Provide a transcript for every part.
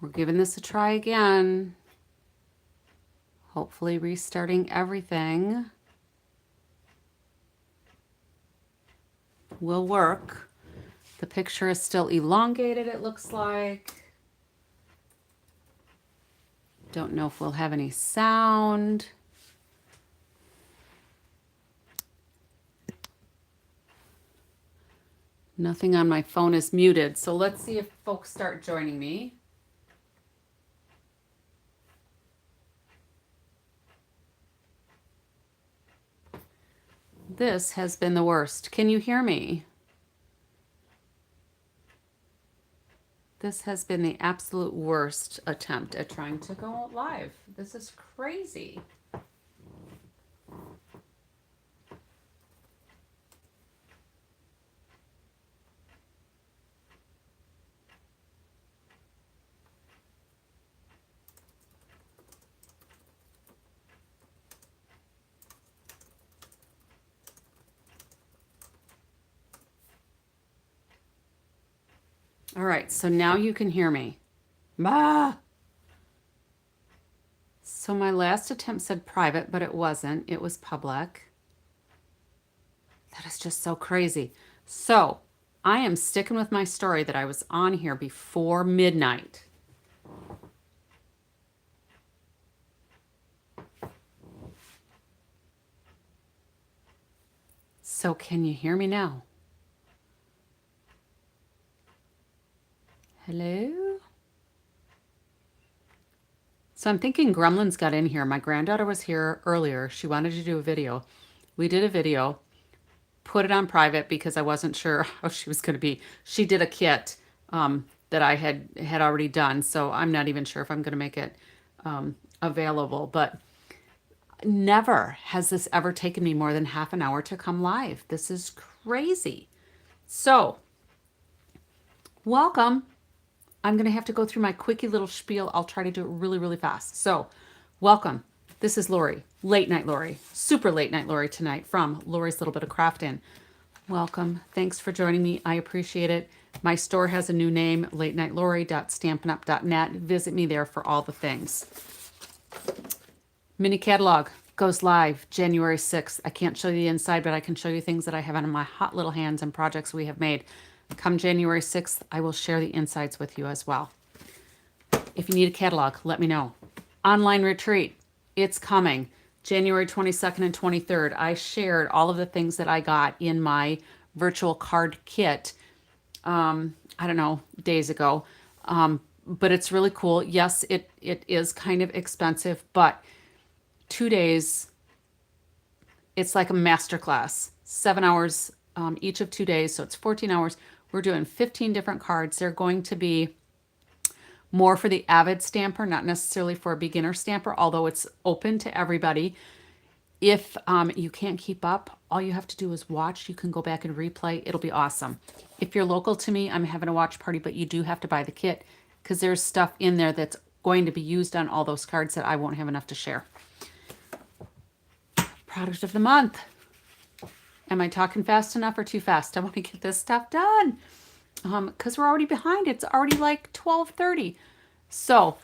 We're giving this a try again. Hopefully restarting everything will work. The picture is still elongated, it looks like. Don't know if we'll have any sound. Nothing on my phone is muted, so let's see if folks start joining me. This has been the worst. Can you hear me? This has been the absolute worst attempt at trying to go live. This is crazy. All right, so now you can hear me. Bah! So my last attempt said private, but it wasn't. It was public. That is just so crazy. So I am sticking with my story that I was on here before midnight. So can you hear me now? Hello? So I'm thinking Gremlins got in here. My granddaughter was here earlier. She wanted to do a video. We did a video, put it on private because I wasn't sure how she was going to be. She did a kit that I had already done, so I'm not even sure if I'm going to make it available. But never has this ever taken me more than half an hour to come live. This is crazy. So, welcome. I'm going to have to go through my quickie little spiel. I'll try to do it really, really fast. So, welcome. This is Lori, Late Night Lori, super Late Night Lori tonight from Lori's Little Bit of Craftin. Welcome. Thanks for joining me. I appreciate it. My store has a new name, latenightLori.stampinup.net. Visit me there for all the things. Mini catalog goes live January 6th. I can't show you the inside, but I can show you things that I have on my hot little hands and projects we have made. Come January 6th, I will share the insights with you as well. If you need a catalog, let me know. Online retreat, it's coming. January 22nd and 23rd. I shared all of the things that I got in my virtual card kit, I don't know, days ago. But it's really cool. Yes, it is kind of expensive, but 2 days, it's like a masterclass. 7 hours each of 2 days, so it's 14 hours. We're doing 15 different cards. They're going to be more for the avid stamper, not necessarily for a beginner stamper, although it's open to everybody. If you can't keep up, all you have to do is watch. You can go back and replay. It'll be awesome. If you're local to me, I'm having a watch party, but you do have to buy the kit because there's stuff in there that's going to be used on all those cards that I won't have enough to share. Product of the month. Am I talking fast enough or too fast? I want to get this stuff done because we're already behind. It's already like 12:30. So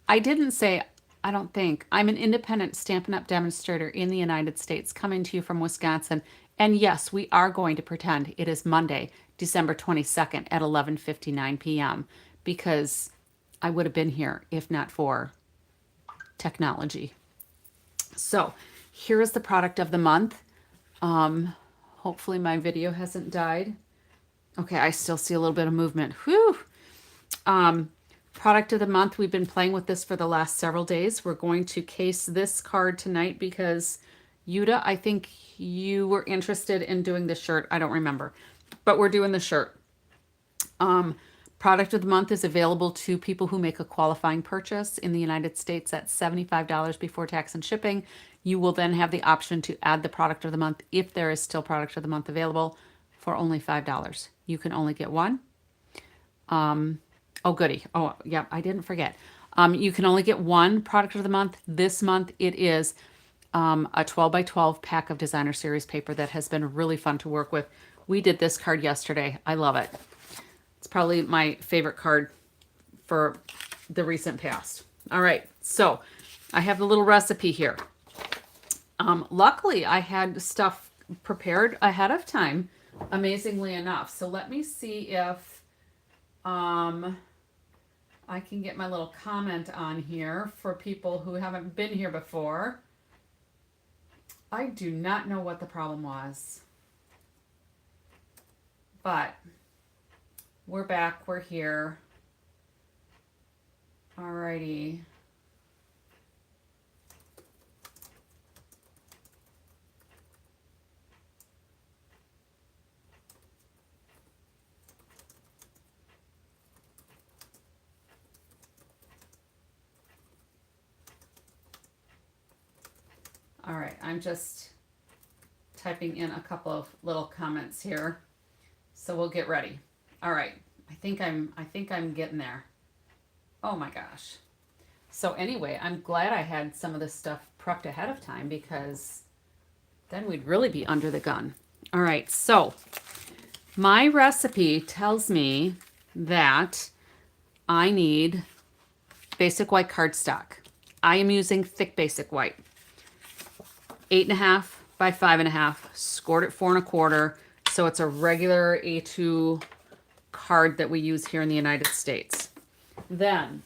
I didn't say, I don't think, I'm an independent Stampin' Up! Demonstrator in the United States coming to you from Wisconsin. And yes, we are going to pretend it is Monday, December 22nd at 11:59 p.m. because I would have been here if not for technology. So here is the product of the month. Hopefully my video hasn't died. Okay, I still see a little bit of movement. Whew. Product of the month, we've been playing with this for the last several days. We're going to case this card tonight because Yuda, I think you were interested in doing the shirt. I don't remember, but we're doing the shirt. Product of the month is available to people who make a qualifying purchase in the United States at $75 before tax and shipping. You will then have the option to add the product of the month if there is still product of the month available for only $5. You can only get one. Oh, goody. Oh, yeah, I didn't forget. You can only get one product of the month. This month it is a 12 by 12 pack of designer series paper that has been really fun to work with. We did this card yesterday. I love it. It's probably my favorite card for the recent past. All right, so I have the little recipe here. Luckily, I had stuff prepared ahead of time, amazingly enough. So let me see if I can get my little comment on here for people who haven't been here before. I do not know what the problem was, but we're back, we're here. Alrighty. All right, I'm just typing in a couple of little comments here, so we'll get ready. All right, I think I'm getting there. Oh my gosh. So anyway, I'm glad I had some of this stuff prepped ahead of time because then we'd really be under the gun. All right, so my recipe tells me that I need basic white cardstock. I am using thick basic white. 8.5 by 5.5, scored at 4 1/4. So it's a regular A2 card that we use here in the United States. Then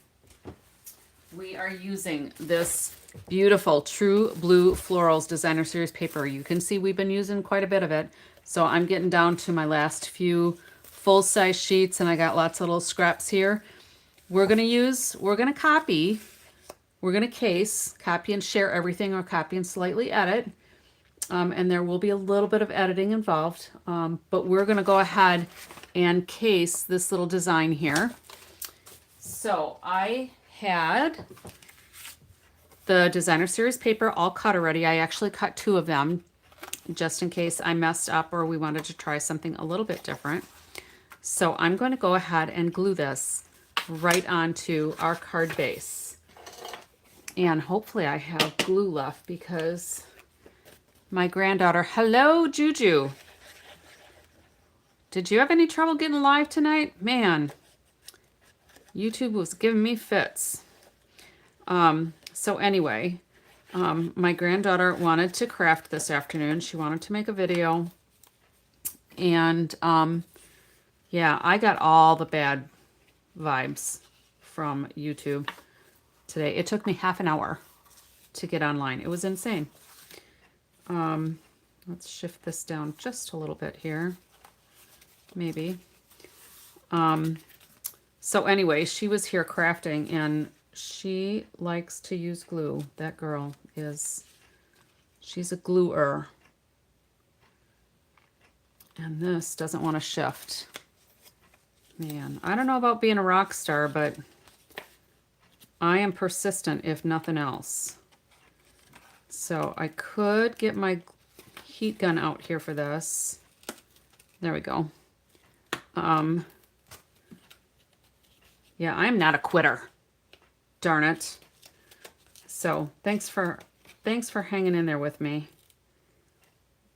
we are using this beautiful True Blue Florals Designer Series paper. You can see we've been using quite a bit of it. So I'm getting down to my last few full-size sheets, and I got lots of little scraps here. We're going to copy, we're going to case, copy and share everything, or copy and slightly edit. And there will be a little bit of editing involved, but we're going to go ahead and case this little design here. So I had the Designer Series paper all cut already. I actually cut 2 of them just in case I messed up or we wanted to try something a little bit different. So I'm going to go ahead and glue this right onto our card base. And hopefully I have glue left because my granddaughter, hello Juju. Did you have any trouble getting live tonight? Man, YouTube was giving me fits. So anyway, my granddaughter wanted to craft this afternoon. She wanted to make a video. And yeah, I got all the bad vibes from YouTube today. It took me half an hour to get online. It was insane. Let's shift this down just a little bit here. Maybe. So anyway, she was here crafting and she likes to use glue. That girl she's a gluer. And this doesn't want to shift. Man, I don't know about being a rock star, but I am persistent if nothing else. So I could get my heat gun out here for this. There we go. Yeah, I'm not a quitter. Darn it. So thanks for hanging in there with me.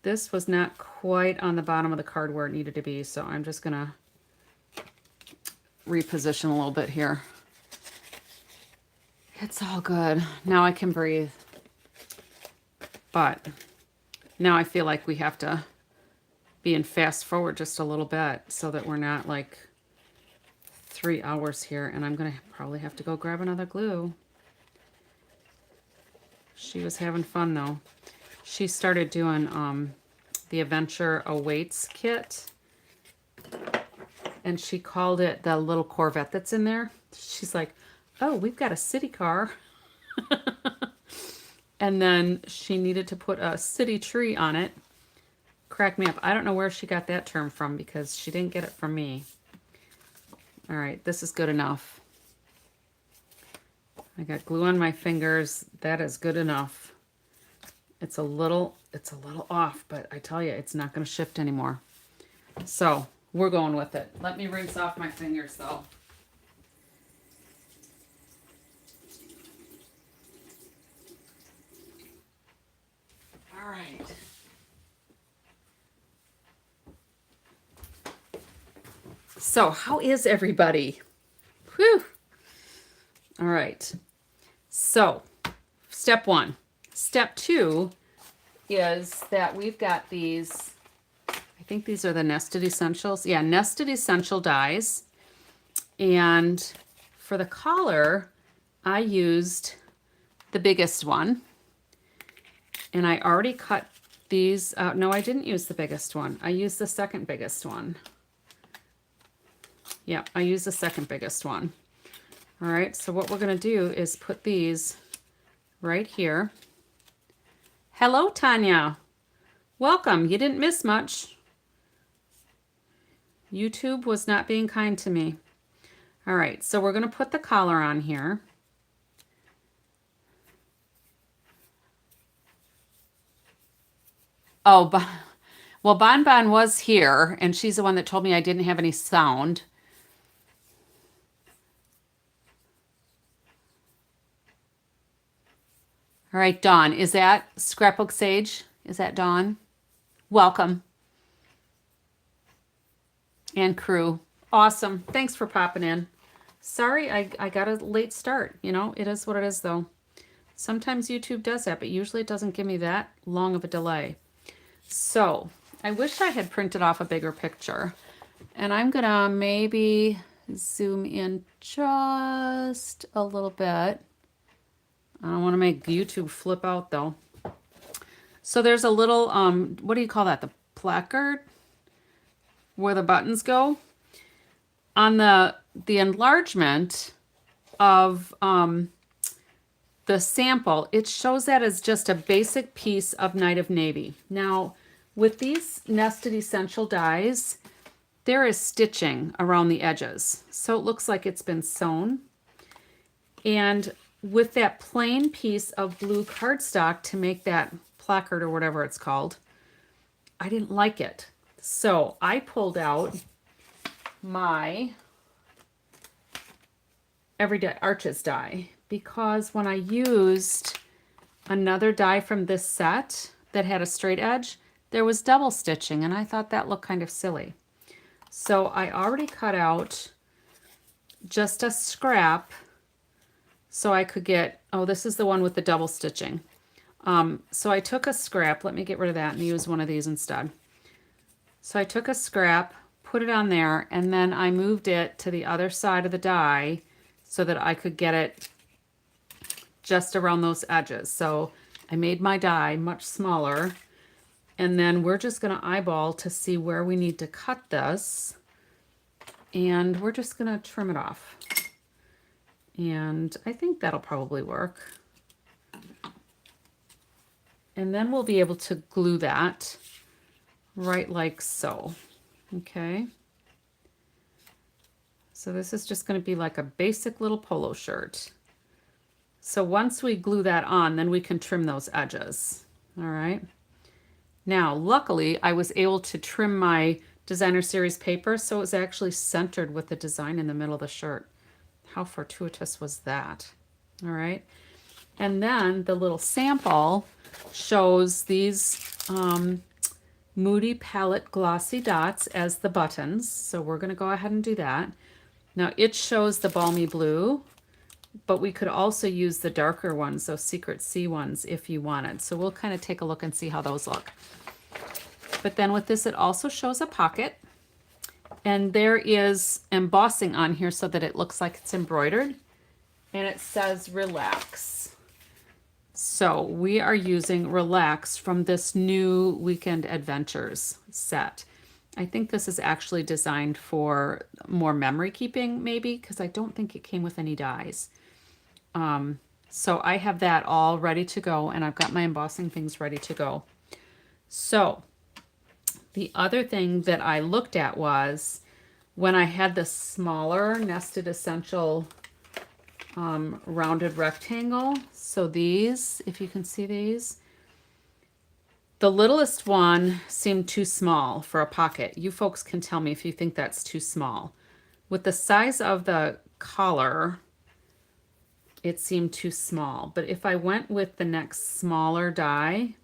This was not quite on the bottom of the card where it needed to be, so I'm just gonna reposition a little bit here. It's all good. Now I can breathe. But now I feel like we have to be in fast forward just a little bit so that we're not like 3 hours here, and I'm gonna probably have to go grab another glue. She was having fun though. She started doing the Adventure Awaits kit, and she called it the little Corvette that's in there. She's like, oh, we've got a city car. And then she needed to put a city tree on it. Cracked me up. I don't know where she got that term from because she didn't get it from me. All right, this is good enough. I got glue on my fingers. That is good enough. It's a little off, but I tell you, it's not going to shift anymore. So we're going with it. Let me rinse off my fingers though. All right. So how is everybody? Whew. All right. So step one. Step two is that we've got these, I think these are the Nested Essentials. Yeah, Nested Essential dies. And for the collar, I used the biggest one. And I already cut these out. No, I didn't use the biggest one. I used the second biggest one. Yeah, I used the second biggest one. All right, so what we're going to do is put these right here. Hello, Tanya. Welcome. You didn't miss much. YouTube was not being kind to me. All right, so we're going to put the collar on here. Oh, well, Bon Bon was here, and she's the one that told me I didn't have any sound. All right, Dawn, is that Scrapbook Sage? Is that Dawn? Welcome. And crew. Awesome. Thanks for popping in. Sorry, I got a late start. You know, it is what it is, though. Sometimes YouTube does that, but usually it doesn't give me that long of a delay. So I wish I had printed off a bigger picture. And I'm going to maybe zoom in just a little bit. I don't want to make YouTube flip out, though. So there's a little, what do you call that? The placard where the buttons go. On the enlargement of the sample, it shows that as just a basic piece of Night of Navy. Now, with these Nested Essential dies, there is stitching around the edges. So it looks like it's been sewn. And with that plain piece of blue cardstock to make that placard or whatever it's called, I didn't like it. So I pulled out my Everyday Arches die, because when I used another die from this set that had a straight edge, there was double stitching, and I thought that looked kind of silly. So I already cut out just a scrap so I could get, oh, this is the one with the double stitching. So I took a scrap, let me get rid of that and use one of these instead. So I took a scrap, put it on there, and then I moved it to the other side of the die so that I could get it just around those edges. So I made my die much smaller, and then we're just going to eyeball to see where we need to cut this, and we're just going to trim it off. And I think that'll probably work. And then we'll be able to glue that right like so. Okay. So this is just going to be like a basic little polo shirt. So once we glue that on, then we can trim those edges. All right. Now, luckily, I was able to trim my designer series paper, so it was actually centered with the design in the middle of the shirt. How fortuitous was that? All right. And then the little sample shows these Moody Palette Glossy Dots as the buttons. So we're going to go ahead and do that. Now it shows the Balmy Blue, but we could also use the darker ones, those Secret Sea ones, if you wanted. So we'll kind of take a look and see how those look. But then with this, it also shows a pocket. And there is embossing on here so that it looks like it's embroidered. And it says Relax. So we are using Relax from this new Weekend Adventures set. I think this is actually designed for more memory keeping, maybe, because I don't think it came with any dies. So I have that all ready to go, and I've got my embossing things ready to go. So the other thing that I looked at was when I had the smaller Nested Essential rounded rectangle. So these, if you can see these, the littlest one seemed too small for a pocket. You folks can tell me if you think that's too small. With the size of the collar, it seemed too small. But if I went with the next smaller die,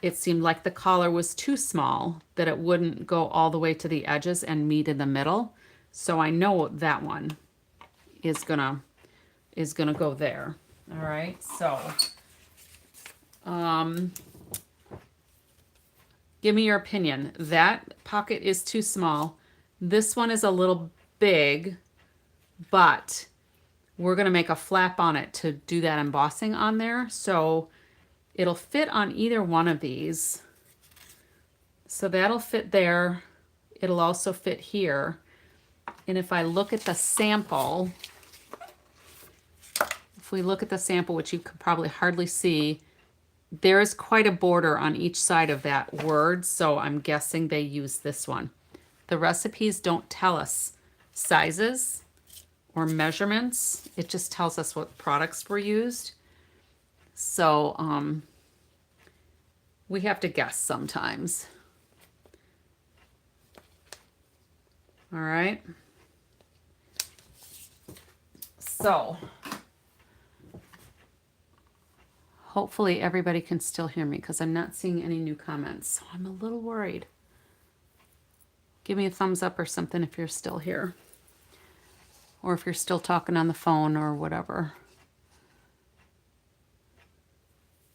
it seemed like the collar was too small, that it wouldn't go all the way to the edges and meet in the middle. So I know that one is gonna go there. All right, so give me your opinion. That pocket is too small. This one is a little big, but we're gonna make a flap on it to do that embossing on there. So it'll fit on either one of these. So that'll fit there. It'll also fit here. And if I look at the sample, if we look at the sample, which you could probably hardly see, there is quite a border on each side of that word, so I'm guessing they use this one. The recipes don't tell us sizes or measurements. It just tells us what products were used. So we have to guess sometimes. All right. So hopefully everybody can still hear me because I'm not seeing any new comments. So I'm a little worried. Give me a thumbs up or something if you're still here. Or if you're still talking on the phone or whatever.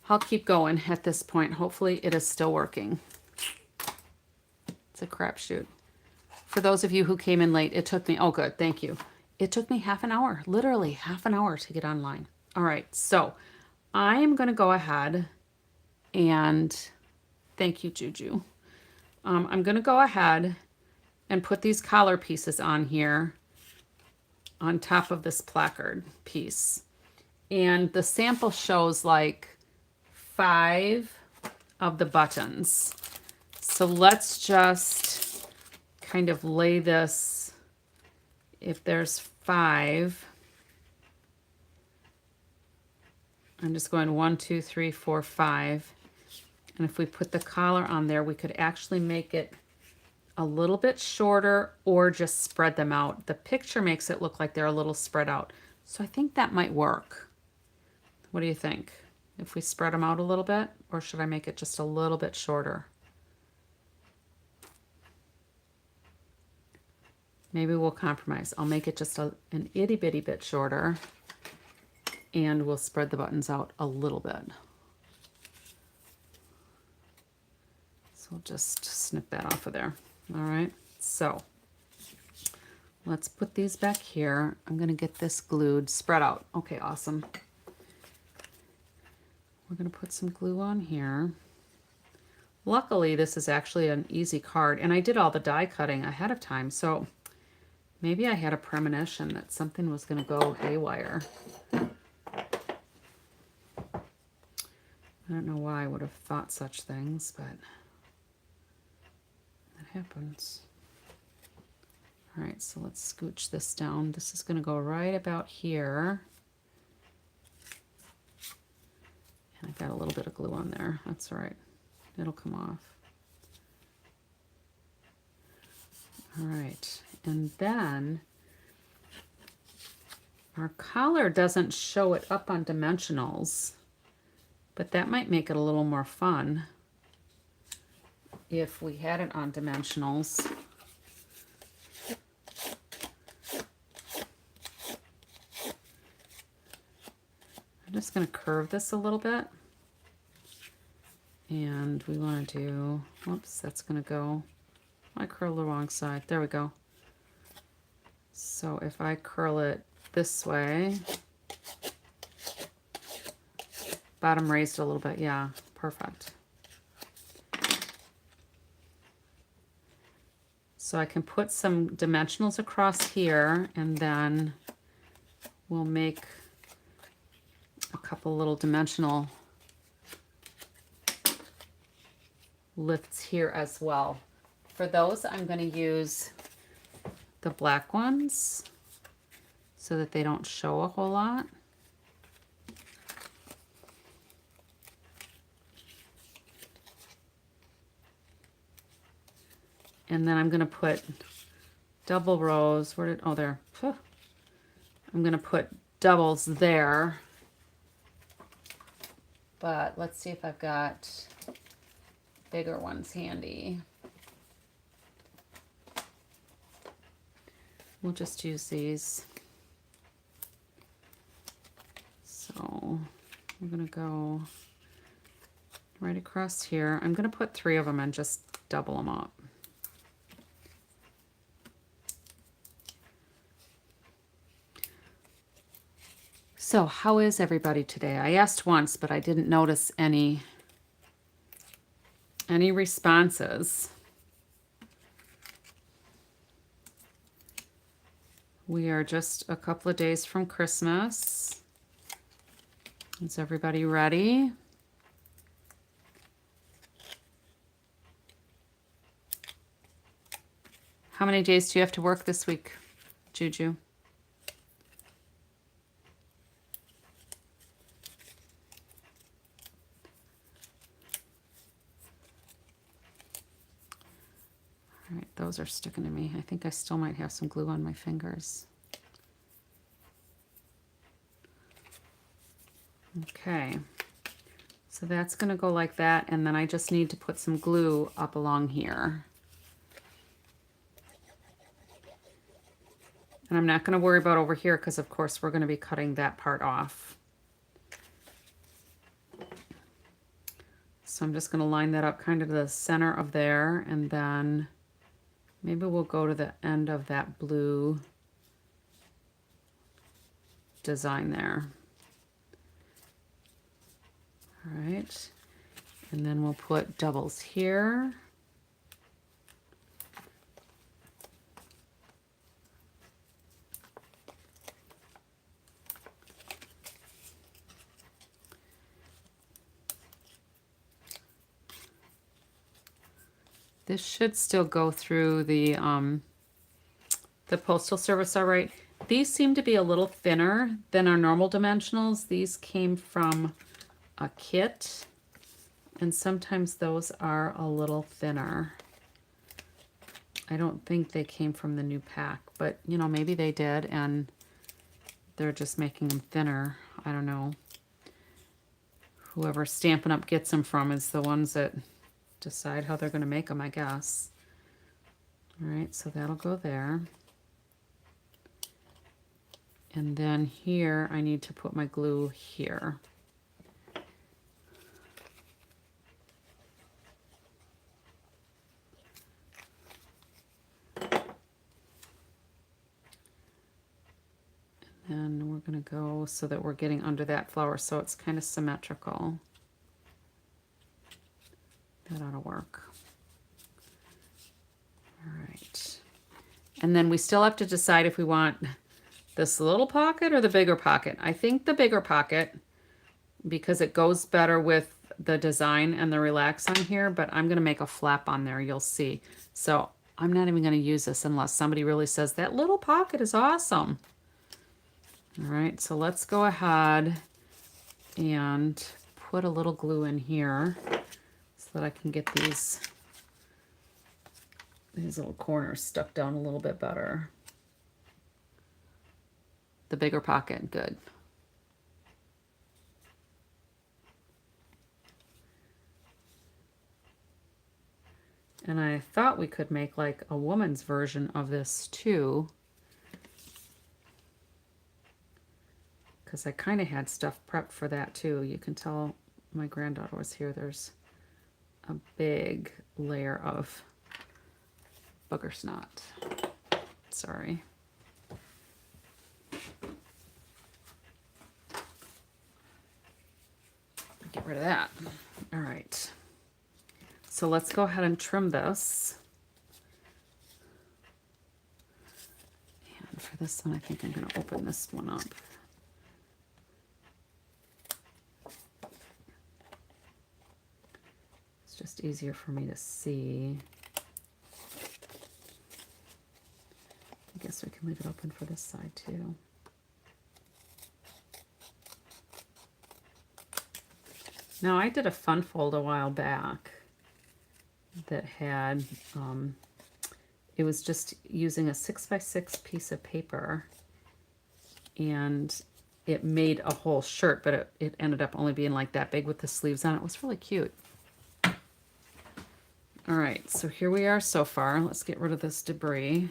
I'll keep going at this point. Hopefully it is still working. It's a crapshoot. For those of you who came in late, it took me, oh good, thank you. It took me half an hour, literally half an hour to get online. All right, so I am going to go ahead and, thank you, Juju. I'm going to go ahead and put these collar pieces on here on top of this placard piece. And the sample shows like 5 of the buttons. So let's just kind of lay this, if there's 5, I'm just going 1, 2, 3, 4, 5. And if we put the collar on there, we could actually make it a little bit shorter or just spread them out. The picture makes it look like they're a little spread out. So I think that might work. What do you think? If we spread them out a little bit, or should I make it just a little bit shorter? Maybe we'll compromise. I'll make it just an itty bitty bit shorter, and we'll spread the buttons out a little bit. So we'll just snip that off of there. All right, so let's put these back here. I'm gonna get this glued, spread out. Okay, awesome. We're gonna put some glue on here. Luckily, this is actually an easy card, and I did all the die cutting ahead of time, so maybe I had a premonition that something was gonna go haywire. I don't know why I would have thought such things, but that happens. All right, so let's scooch this down. This is gonna go right about here. And I got a little bit of glue on there. That's all right. It'll come off. All right, and then our collar doesn't show it up on dimensionals, but that might make it a little more fun if we had it on dimensionals. I'm just going to curve this a little bit. And we want to do, whoops, that's going to go, I curled the wrong side. There we go. So if I curl it this way, bottom raised a little bit, yeah, perfect. So I can put some dimensionals across here, and then we'll make a couple little dimensional lifts here as well. For those, I'm going to use the black ones so that they don't show a whole lot. And then I'm going to put double rows. Where did, oh, there. I'm going to put doubles there. But let's see if I've got bigger ones handy. We'll just use these. So we're gonna go right across here. I'm gonna put 3 of them and just double them up. So how is everybody today? I asked once, but I didn't notice any responses. We are just a couple of days from Christmas. Is everybody ready? How many days do you have to work this week, Juju? All right, those are sticking to me. I think I still might have some glue on my fingers. Okay, so that's gonna go like that, and then I just need to put some glue up along here. And I'm not gonna worry about over here because of course we're gonna be cutting that part off. So I'm just gonna line that up kind of to the center of there, and then maybe we'll go to the end of that blue design there. All right, and then we'll put doubles here. This should still go through the Postal Service all right. These seem to be a little thinner than our normal dimensionals. These came from a kit, and sometimes those are a little thinner. I don't think they came from the new pack, but you know, maybe they did and they're just making them thinner. I don't know. Whoever Stampin' Up! Gets them from is the ones that decide how they're going to make them, I guess. All right, so that'll go there. And then here, I need to put my glue here. And we're going to go so that we're getting under that flower so it's kind of symmetrical. That ought to work. All right. And then we still have to decide if we want this little pocket or the bigger pocket. I think the bigger pocket because it goes better with the design and the relax on here, but I'm going to make a flap on there, you'll see. So I'm not even going to use this unless somebody really says that little pocket is awesome. All right, so let's go ahead and put a little glue in here so that I can get these little corners stuck down a little bit better. The bigger pocket, good. And I thought we could make like a woman's version of this too, because I kind of had stuff prepped for that too. You can tell my granddaughter was here. There's a big layer of booger snot. Sorry. Get rid of that. All right. So let's go ahead and trim this. And for this one, I think I'm going to open this one up. It's just easier for me to see. I guess we can leave it open for this side too. Now I did a fun fold a while back that had, it was just using a 6x6 piece of paper, and it made a whole shirt, but it ended up only being like that big with the sleeves on it. It was really cute. All right, so here we are so far. Let's get rid of this debris.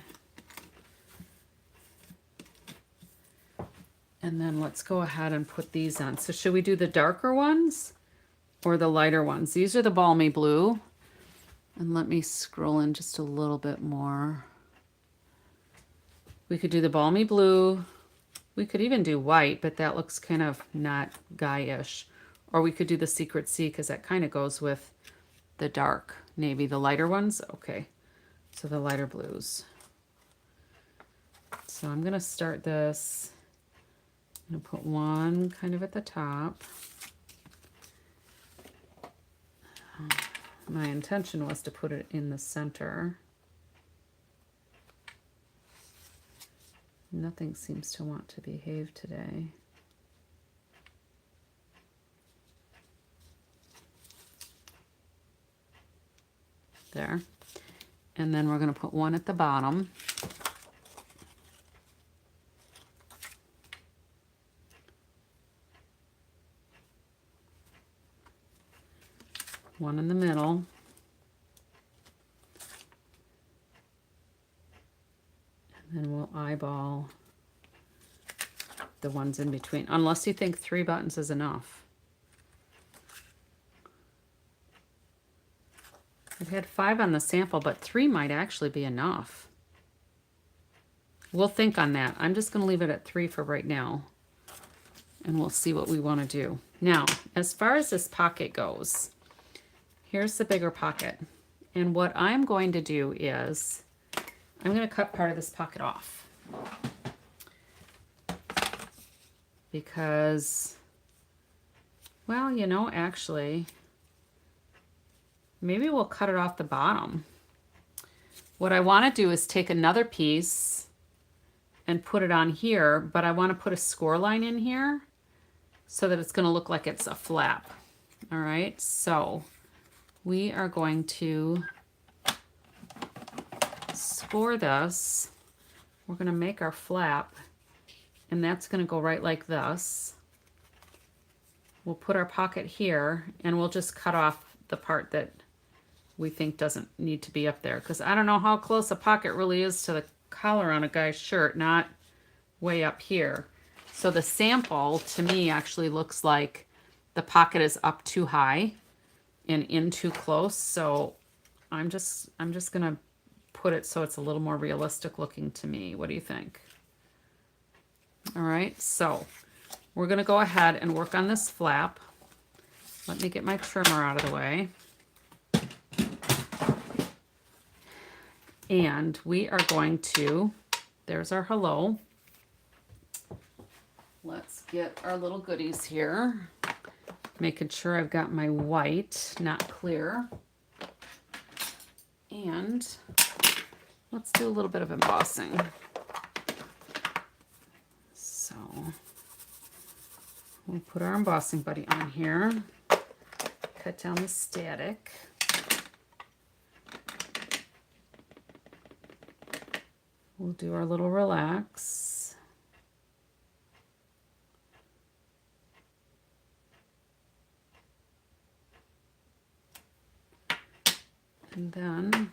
And then let's go ahead and put these on. So should we do the darker ones or the lighter ones? These are the balmy blue. And let me scroll in just a little bit more. We could do the balmy blue. We could even do white, but that looks kind of not guy-ish. Or we could do the Secret Sea because that kind of goes with the dark navy. The lighter ones? Okay. So the lighter blues. So I'm going to start this. I'm going to put one kind of at the top. My intention was to put it in the center. Nothing seems to want to behave today. There. And then we're going to put one at the bottom. One in the middle. And then we'll eyeball the ones in between, unless you think 3 buttons is enough. I've had 5 on the sample, but 3 might actually be enough. We'll think on that. I'm just going to leave it at 3 for right now. And we'll see what we want to do. Now, as far as this pocket goes, here's the bigger pocket. And what I'm going to do is, I'm going to cut part of this pocket off. Because, well, you know, actually, maybe we'll cut it off the bottom. What I want to do is take another piece and put it on here, but I want to put a score line in here so that it's going to look like it's a flap. All right, so we are going to score this. We're going to make our flap, and that's going to go right like this. We'll put our pocket here, and we'll just cut off the part that we think doesn't need to be up there, because I don't know how close a pocket really is to the collar on a guy's shirt, not way up here. So the sample to me actually looks like the pocket is up too high and in too close. So I'm just gonna put it so it's a little more realistic looking to me. What do you think? All right, so we're gonna go ahead and work on this flap. Let me get my trimmer out of the way. And we are going to, there's our hello. Let's get our little goodies here. Making sure I've got my white, not clear. And let's do a little bit of embossing. So we'll put our embossing buddy on here. Cut down the static. We'll do our little relax. And then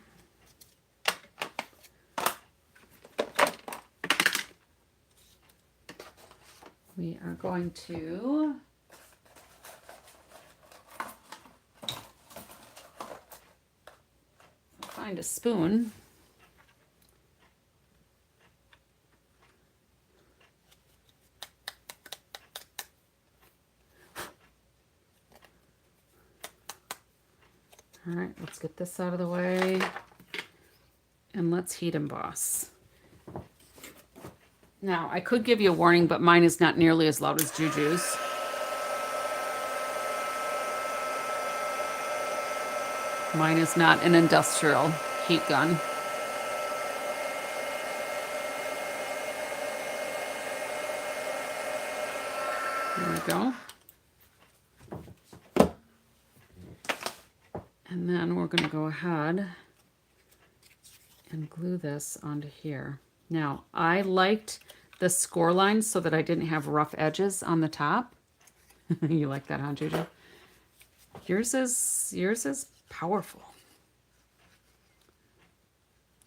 we are going to find a spoon. All right, let's get this out of the way and let's heat emboss. Now, I could give you a warning, but mine is not nearly as loud as Juju's. Mine is not an industrial heat gun. There we go. And then we're going to go ahead and glue this onto here. Now, I liked the score lines so that I didn't have rough edges on the top. You like that, huh, Juju? Yours is powerful.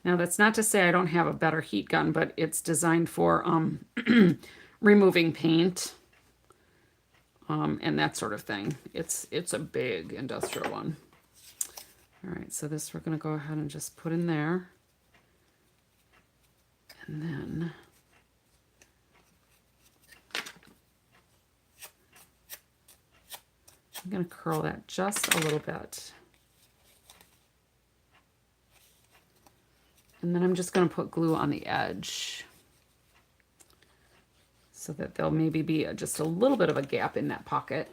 Now, that's not to say I don't have a better heat gun, but it's designed for removing paint and that sort of thing. It's a big industrial one. All right, so this we're going to go ahead and just put in there. And then I'm going to curl that just a little bit. And then I'm just going to put glue on the edge so that there'll maybe be just a little bit of a gap in that pocket.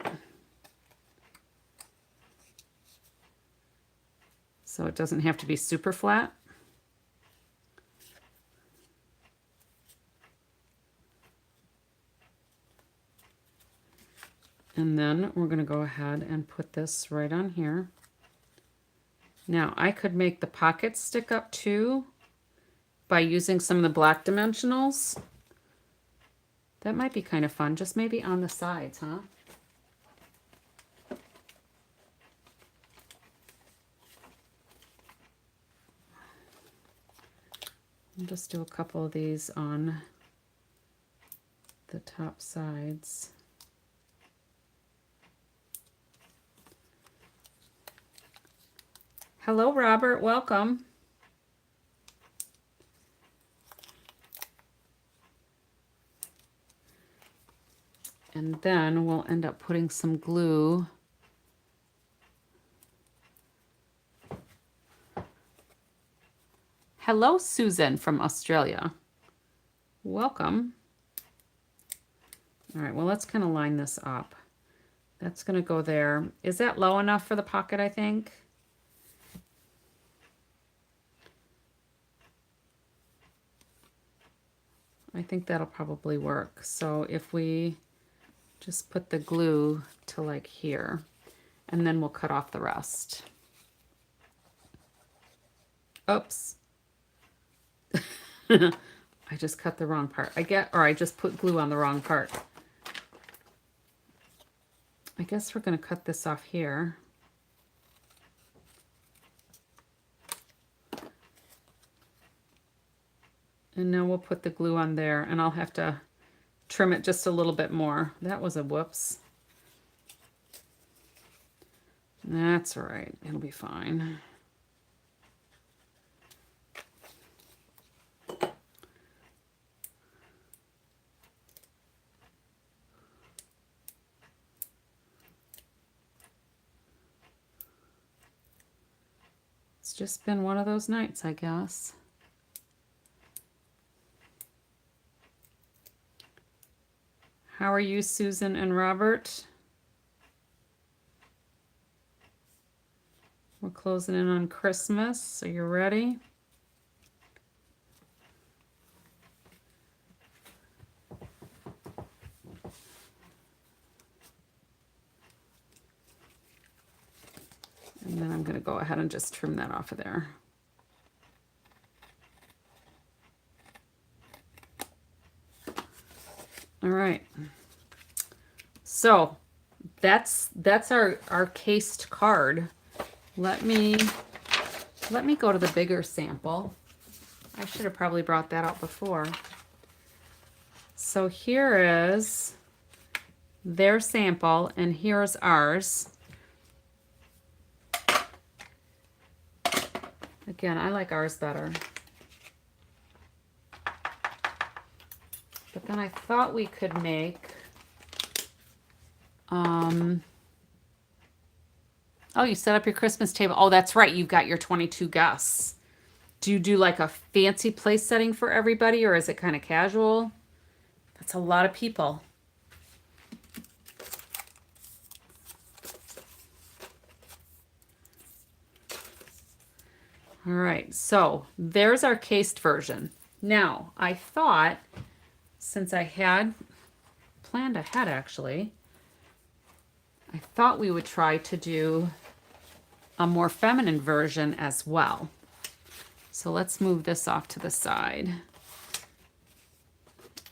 So it doesn't have to be super flat. And then we're going to go ahead and put this right on here. Now I could make the pockets stick up too by using some of the black dimensionals. That might be kind of fun, just maybe on the sides, huh? I'll just do a couple of these on the top sides. Hello, Robert. Welcome. And then we'll end up putting some glue Hello, Susan from Australia. Welcome. All right, well, let's kind of line this up. That's going to go there. Is that low enough for the pocket, I think? I think that'll probably work. So if we just put the glue to like here, and then we'll cut off the rest. Oops. I just cut the wrong part. I just put glue on the wrong part. I guess we're going to cut this off here. And now we'll put the glue on there, and I'll have to trim it just a little bit more. That was a whoops. That's all right. It'll be fine. It's just been one of those nights, I guess. How are you, Susan and Robert? We're closing in on Christmas, so you're ready? And then I'm going to go ahead and just trim that off of there. All right. So that's our cased card. Let me go to the bigger sample. I should have probably brought that out before. So here is their sample, and here's ours. Again, I like ours better. But then I thought we could make, oh, you set up your Christmas table. Oh, that's right. You've got your 22 guests. Do you do like a fancy place setting for everybody, or is it kind of casual? That's a lot of people. All right, so there's our cased version. Now, I thought, since I had planned ahead actually, I thought we would try to do a more feminine version as well. So let's move this off to the side.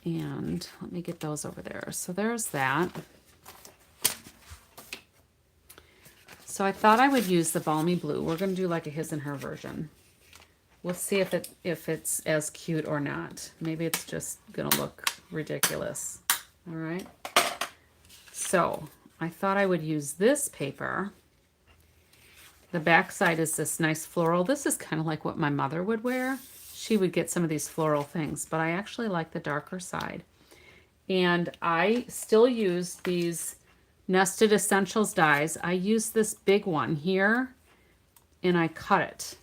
And let me get those over there. So there's that. So I thought I would use the Balmy Blue. We're going to do like a his and her version. We'll see if it's as cute or not. Maybe it's just going to look ridiculous. All right. So I thought I would use this paper. The back side is this nice floral. This is kind of like what my mother would wear. She would get some of these floral things, but I actually like the darker side. And I still use these Nested Essentials dies. I use this big one here, and I cut it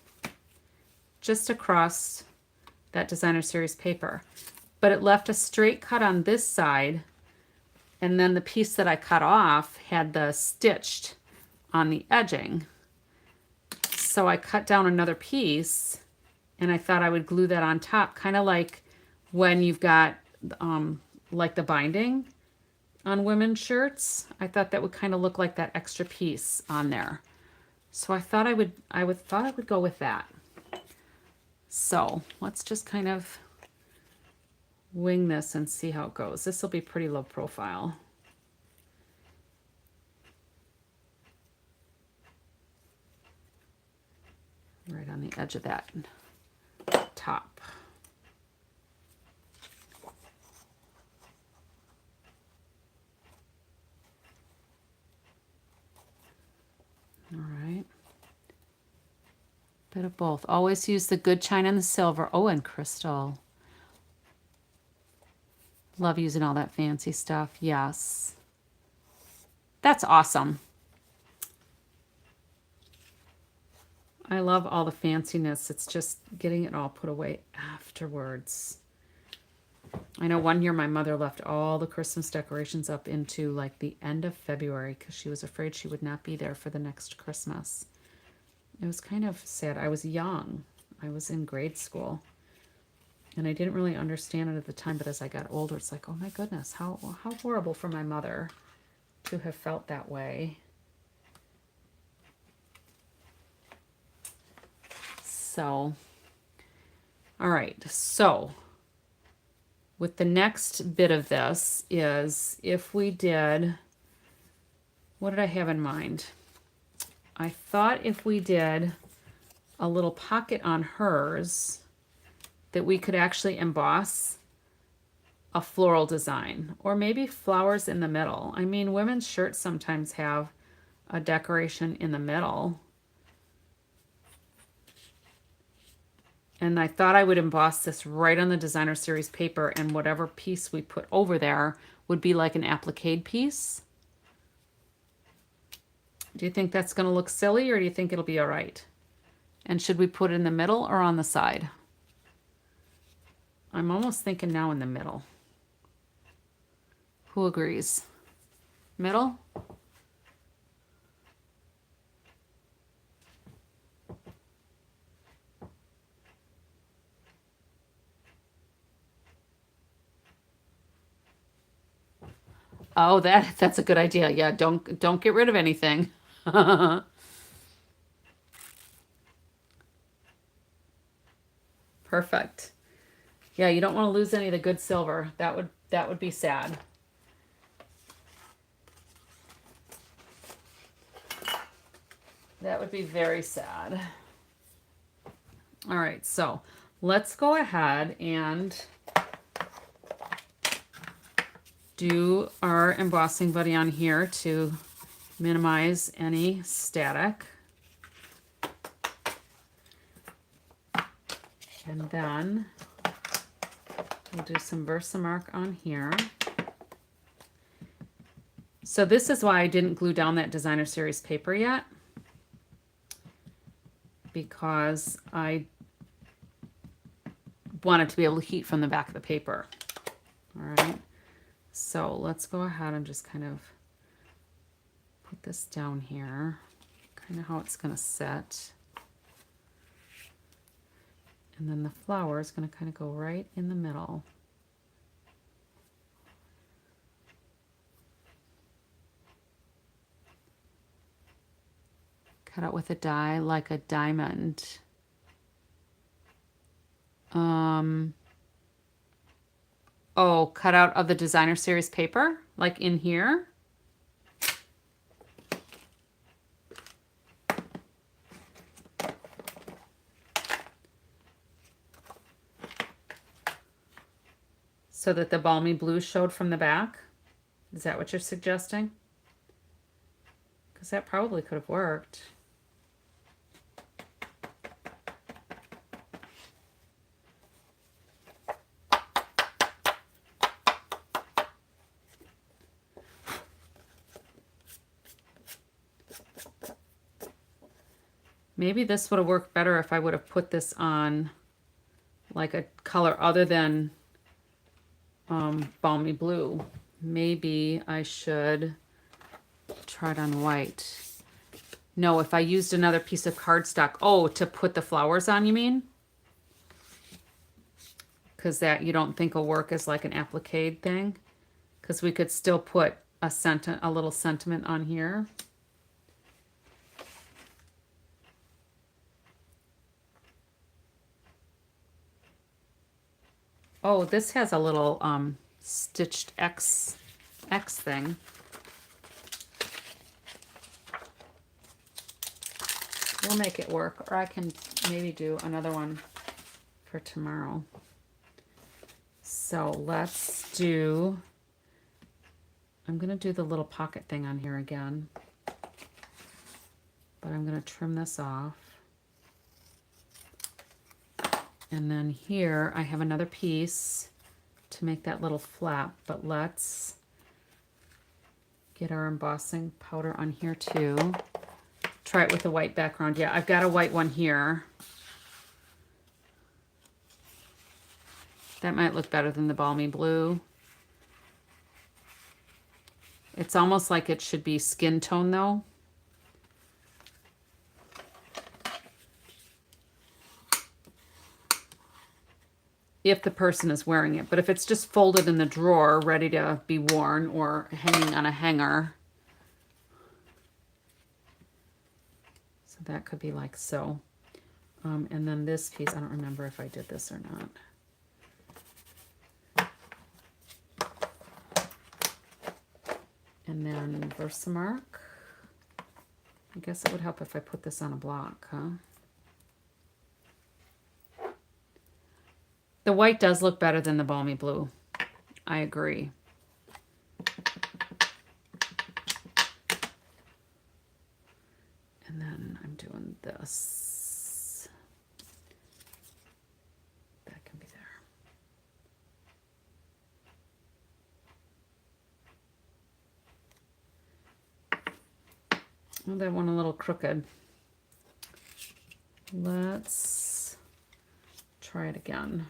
just across that Designer Series paper. But it left a straight cut on this side, and then the piece that I cut off had the stitched on the edging. So I cut down another piece, and I thought I would glue that on top, kind of like when you've got like the binding on women's shirts. I thought that would kind of look like that extra piece on there. So I thought I would go with that. So let's just kind of wing this and see how it goes. This will be pretty low profile. Right on the edge of that top. All right. Bit of both. Always use the good china and the silver. Oh, and crystal. Love using all that fancy stuff. Yes. That's awesome. I love all the fanciness. It's just getting it all put away afterwards. I know one year my mother left all the Christmas decorations up into like the end of February because she was afraid she would not be there for the next Christmas. It was kind of sad. I was young. I was in grade school. And I didn't really understand it at the time, but as I got older, it's like, oh my goodness, how horrible for my mother to have felt that way. So, all right, so with the next bit of this is if we did, what did I have in mind? I thought if we did a little pocket on hers that we could actually emboss a floral design or maybe flowers in the middle. I mean, women's shirts sometimes have a decoration in the middle. And I thought I would emboss this right on the Designer Series paper, and whatever piece we put over there would be like an applique piece. Do you think that's going to look silly, or do you think it'll be all right? And should we put it in the middle or on the side? I'm almost thinking now in the middle. Who agrees? Middle? Oh, that's a good idea. Yeah, don't get rid of anything. Perfect. Yeah, you don't want to lose any of the good silver. That would be sad. That would be very sad. All right, so let's go ahead and do our embossing buddy on here to minimize any static. And then we'll do some Versamark on here. So this is why I didn't glue down that Designer Series paper yet, because I wanted to be able to heat from the back of the paper. All right, so let's go ahead and just kind of put this down here, kind of how it's going to sit. And then the flower is going to kind of go right in the middle. Cut out with a die like a diamond. Oh, cut out of the Designer Series paper, like in here. So that the balmy blue showed from the back. Is that what you're suggesting? Because that probably could have worked. Maybe this would have worked better if I would have put this on like a color other than balmy blue. Maybe I should try it on white. No, if I used another piece of cardstock. Oh, to put the flowers on, you mean? Because that you don't think will work as like an applique thing? Because we could still put a little sentiment on here. Oh, this has a little stitched X thing. We'll make it work, or I can maybe do another one for tomorrow. So let's do, I'm gonna do the little pocket thing on here again, but I'm gonna trim this off. And then here I have another piece to make that little flap, but let's get our embossing powder on here too. Try it with a white background. Yeah, I've got a white one here. That might look better than the balmy blue. It's almost like it should be skin tone though. If the person is wearing it. But if it's just folded in the drawer, ready to be worn or hanging on a hanger. So that could be like so. And then this piece, I don't remember if I did this or not. And then Versamark. I guess it would help if I put this on a block, huh? The white does look better than the balmy blue. I agree. And then I'm doing this. That can be there. Oh, that one a little crooked. Let's try it again.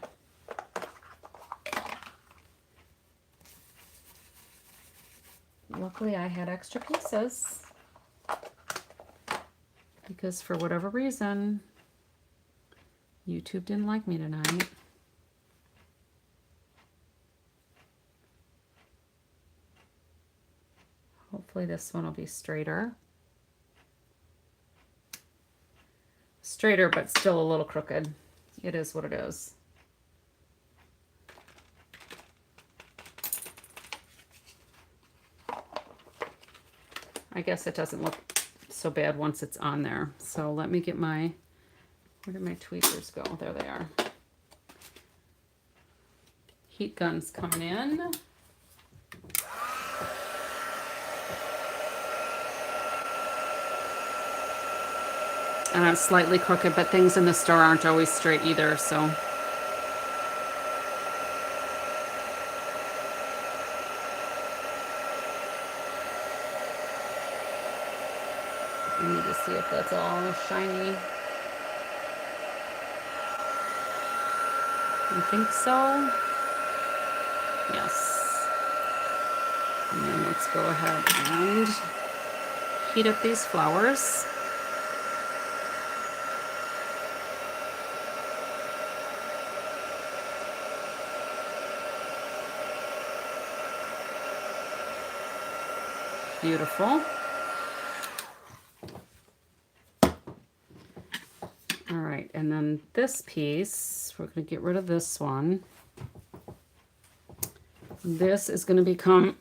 Luckily, I had extra pieces because for whatever reason, YouTube didn't like me tonight. Hopefully this one will be straighter. Straighter, but still a little crooked. It is what it is. I guess it doesn't look so bad once it's on there. So let me get my, where did my tweezers go? There they are. Heat gun's coming in. And I'm slightly crooked, but things in the store aren't always straight either, so. I need to see if that's all shiny. I think so. Yes. And then let's go ahead and heat up these flowers. Beautiful. All right, and then this piece, we're going to get rid of this one. This is going to become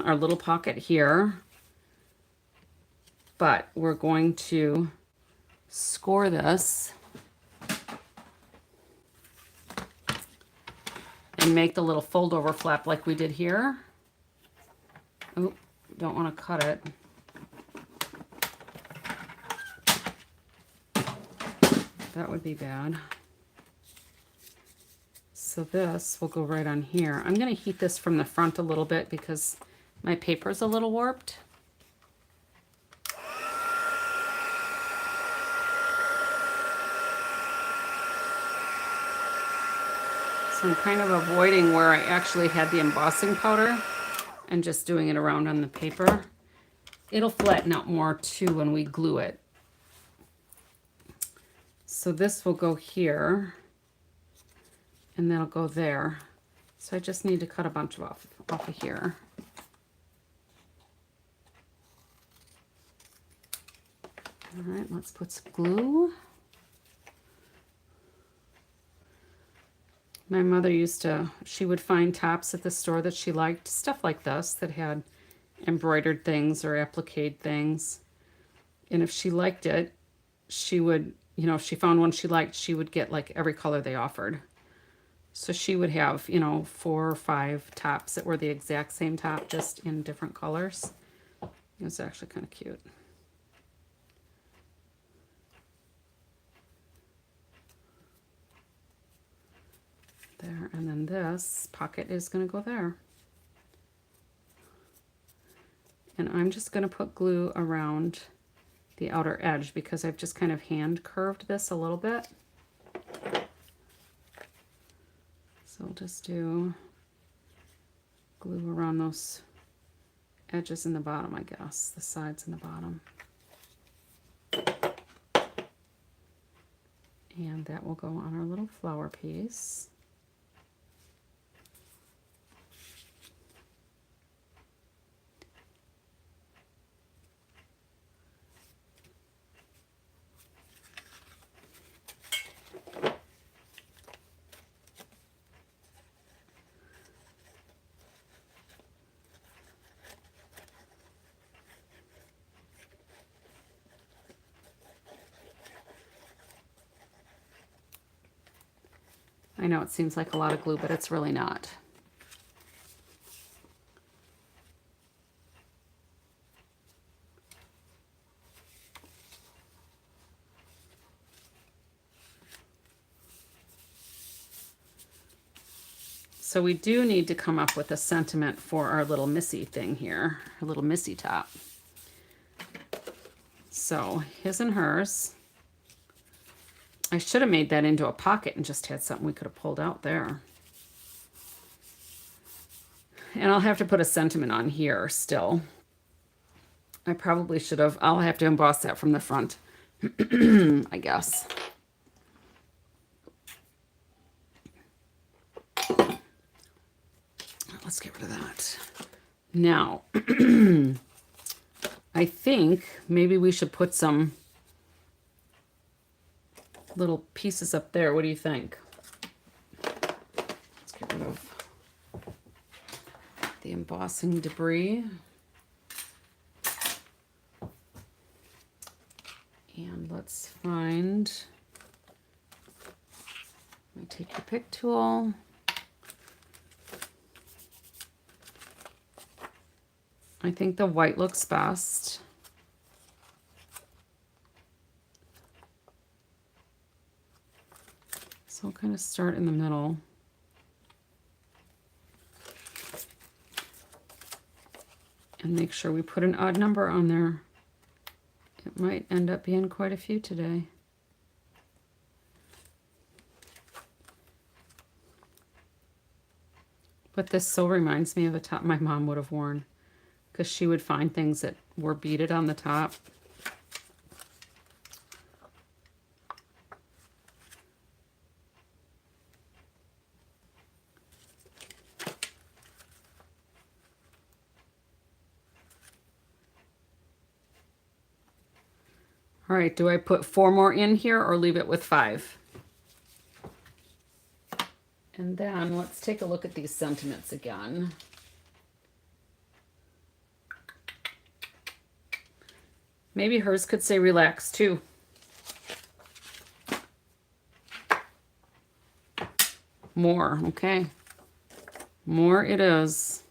our little pocket here, but we're going to score this and make the little fold over flap like we did here. Oh, don't want to cut it. That would be bad. So this will go right on here. I'm going to heat this from the front a little bit because my paper is a little warped. So I'm kind of avoiding where I actually had the embossing powder and just doing it around on the paper. It'll flatten out more too when we glue it. So this will go here and that'll go there. So I just need to cut a bunch off of here. All right, let's put some glue. My mother she would find tops at the store that she liked, stuff like this that had embroidered things or appliqued things. And if she liked it, she would, if she found one she liked, she would get like every color they offered. So she would have, 4 or 5 tops that were the exact same top, just in different colors. It was actually kind of cute. There, and then this pocket is going to go there. And I'm just going to put glue around the outer edge because I've just kind of hand curved this a little bit. So I'll just do glue around those edges in the bottom, I guess, the sides and the bottom. And that will go on our little flower piece. I know it seems like a lot of glue, but it's really not. So we do need to come up with a sentiment for our little Missy thing here, our little Missy top. So his and hers. I should have made that into a pocket and just had something we could have pulled out there. And I'll have to put a sentiment on here still. I probably should have. I'll have to emboss that from the front, I guess. Let's get rid of that. Now, I think maybe we should put some little pieces up there. What do you think? Let's get rid of the embossing debris. And let's find, take your pick tool. I think the white looks best. So I'll kind of start in the middle. And make sure we put an odd number on there. It might end up being quite a few today. But this so reminds me of a top my mom would have worn, because she would find things that were beaded on the top. All right, do I put 4 more in here or leave it with 5? And then let's take a look at these sentiments again. Maybe hers could say relax too. More, okay. More it is.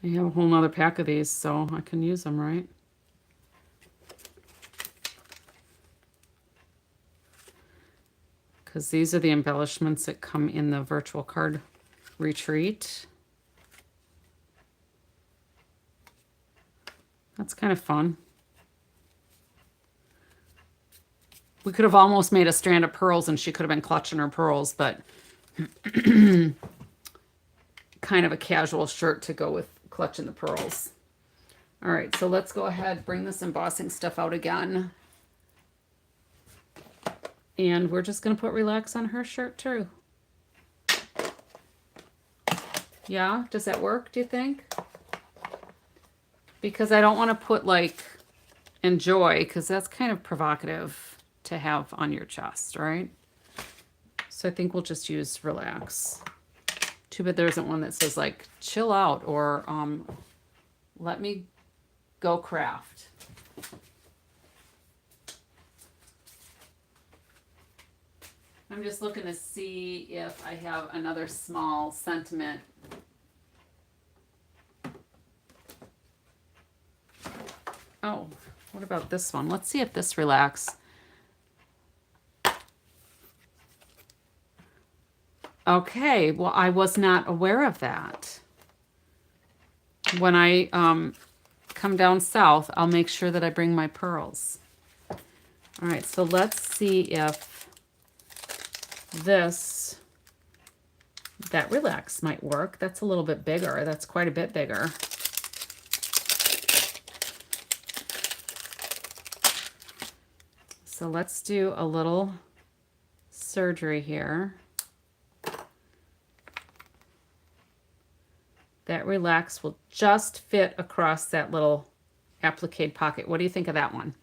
I have a whole nother pack of these, so I can use them, right? Because these are the embellishments that come in the virtual card retreat. That's kind of fun. We could have almost made a strand of pearls and she could have been clutching her pearls, but kind of a casual shirt to go with clutching the pearls. All right, so let's go ahead, bring this embossing stuff out again. And we're just going to put relax on her shirt too. Yeah, does that work, do you think? Because I don't want to put like enjoy, because that's kind of provocative to have on your chest, right? So I think we'll just use relax. Too bad there isn't one that says like chill out or let me go craft. I'm just looking to see if I have another small sentiment. Oh, what about this one? Let's see if this relax. Okay, well, I was not aware of that. When I come down south, I'll make sure that I bring my pearls. All right, so let's see if that relax might work. That's a little bit bigger. That's quite a bit bigger. So let's do a little surgery here. That relax will just fit across that little applique pocket. What do you think of that one?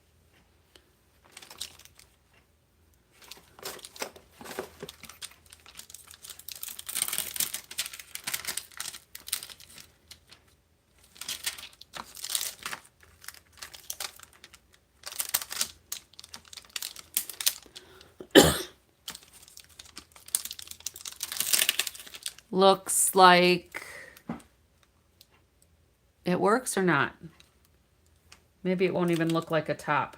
Looks like it works or not. Maybe it won't even look like a top.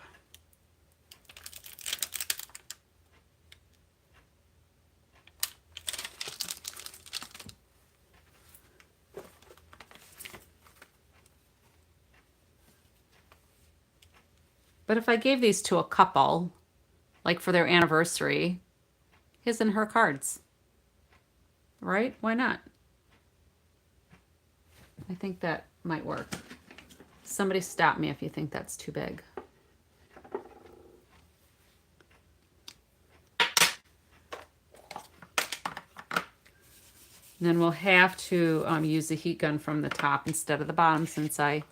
But if I gave these to a couple, like for their anniversary, his and her cards, right? Why not? I think that might work. Somebody stop me if you think that's too big. And then we'll have to use the heat gun from the top instead of the bottom since I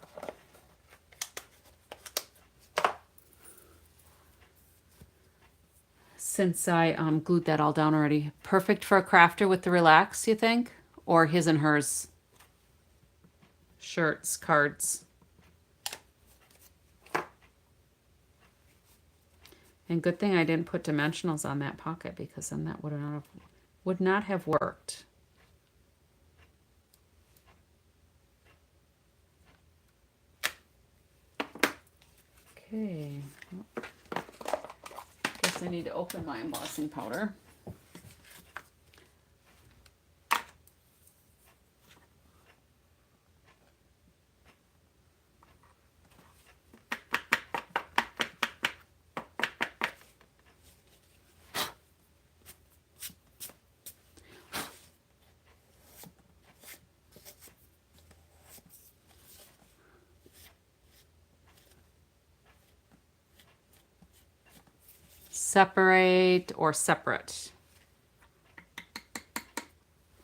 glued that all down already. Perfect for a crafter with the relax, you think? Or his and hers shirts, cards. And good thing I didn't put dimensionals on that pocket because then that would not have worked. Okay. Guess I need to open my embossing powder. Separate or separate.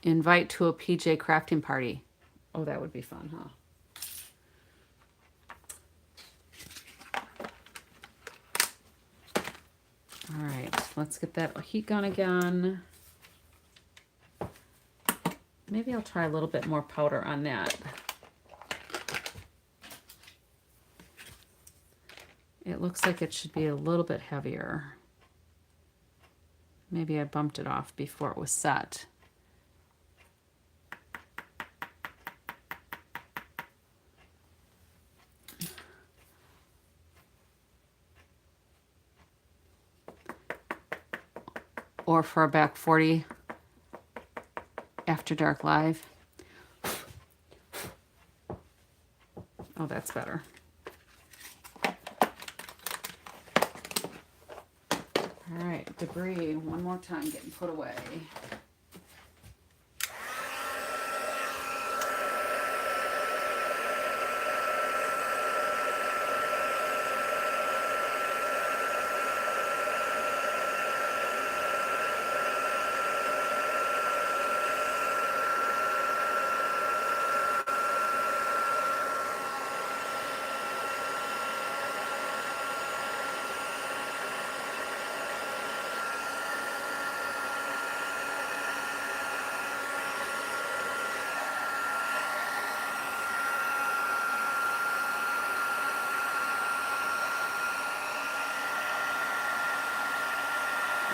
Invite to a PJ crafting party. Oh, that would be fun, huh? All right, let's get that heat gun again. Maybe I'll try a little bit more powder on that. It looks like it should be a little bit heavier. Maybe I bumped it off before it was set. or for a back 40 After Dark Live. Oh, that's better. All right, debris, one more time getting put away.